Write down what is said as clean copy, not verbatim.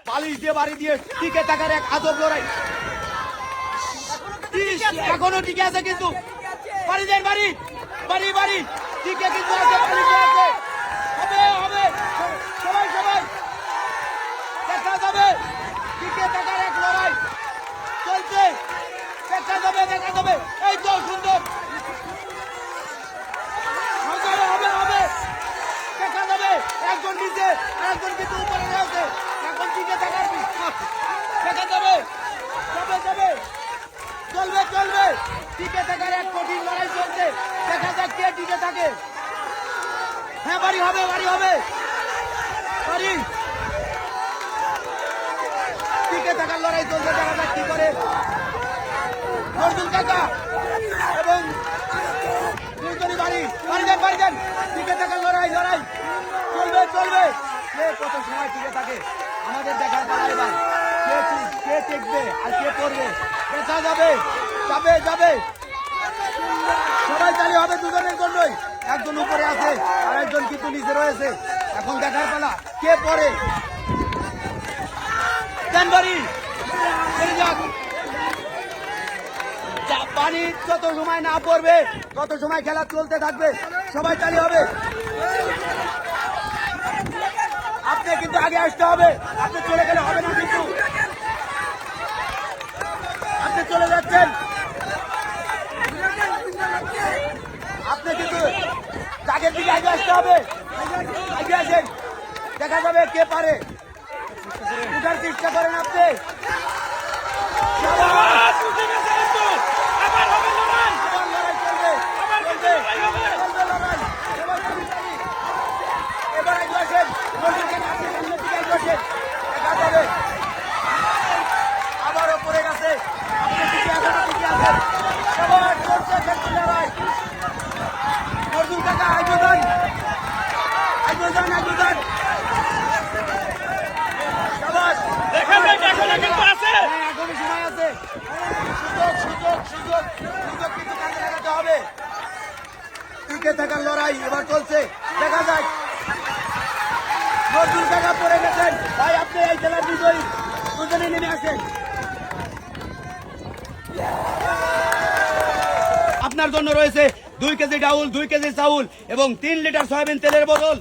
বালিশ দিয়ে বাড়ি দিয়ে টিকে থাকার এক আজব লড়াই। এখনো টিকে আছে কিন্তু বাড়ি দেন, বাড়ি বাড়ি বাড়ি টিকে কিন্তু আছে, বাড়িতে আছে। হবে হবে, সবাই সবাই দেখা যাবে। টিকে থাকার এক লড়াই চলছে, দেখা যাবে দেখা যাবে। এই তো সুন্দর, হবে হবে হবে, দেখা যাবে। একজন নিচে একজন কিন্তু উপরে রয়েছে, এখন টিকে থাকার দেখা যাবে। যাবে যাবে, চলবে চলবে, টিকে থাকার এক কঠিন লড়াই চলছে। দেখা যাক কে টিকে থাকে। হ্যাঁ বাড়ি হবে, বাড়ি হবে, বাড়ি টিকে থাকার লড়াই চলছে। দেখা যাক কি করে নজরুল কাকা এবং দুজনই বাড়ি বাড়ি দেন, বাড়ি দেন। টিকে থাকার লড়াই লড়াই চলবে চলবে। কে কত সময় টিকে থাকে আমাদের দেখার পালা। এবার কে টিকবে আর কে পড়বে দেখা যাবে। যাবে যাবে, সবাই চালি হবে দুজনের জন্যই। একজন উপরে আছে আর একজন কিন্তু নিচে রয়েছে। এখন দেখার পালা কে পড়ে। দেন বাড়ি, পানি যত সময় না পড়বে তত সময় খেলা চলতে থাকবে। সবাই চালি হবে। আপনি কিন্তু আগে আসতে হবে, আপনি চলে গেলে হবে না কিন্তু। আপনি চলে যাচ্ছেন, আপনি কিন্তু আগের দিকে আগে আসতে হবে। আগে আসেন, দেখা যাবে কে পারে। উঠার চেষ্টা করেন আপনি। এবার আগে আসেন, দেখা যাবে। আবারও পড়ে গেছে, আপনি টিকে আছেন, টিকে আছেন। সবার চলছে লড়াই। নজরুল কাকা আইবদান আইবদান আইবদান, সবার এখনই সময় আছে। সুযোগ সুযোগ সুযোগ সুযোগ কিন্তু কাজে লাগাতে হবে। টিকে থাকার লড়াই এবার চলছে, দেখা যায়। নজরুল কাকা পড়ে গেছেন ভাই, আপনি এই খেলার বিজয়ী। দুজনে নেমে আসেন। আপনার জন্য রয়েছে 2 কেজি ডাউল, 2 কেজি চাউল এবং 3 লিটার সয়াবিন তেলের বোতল।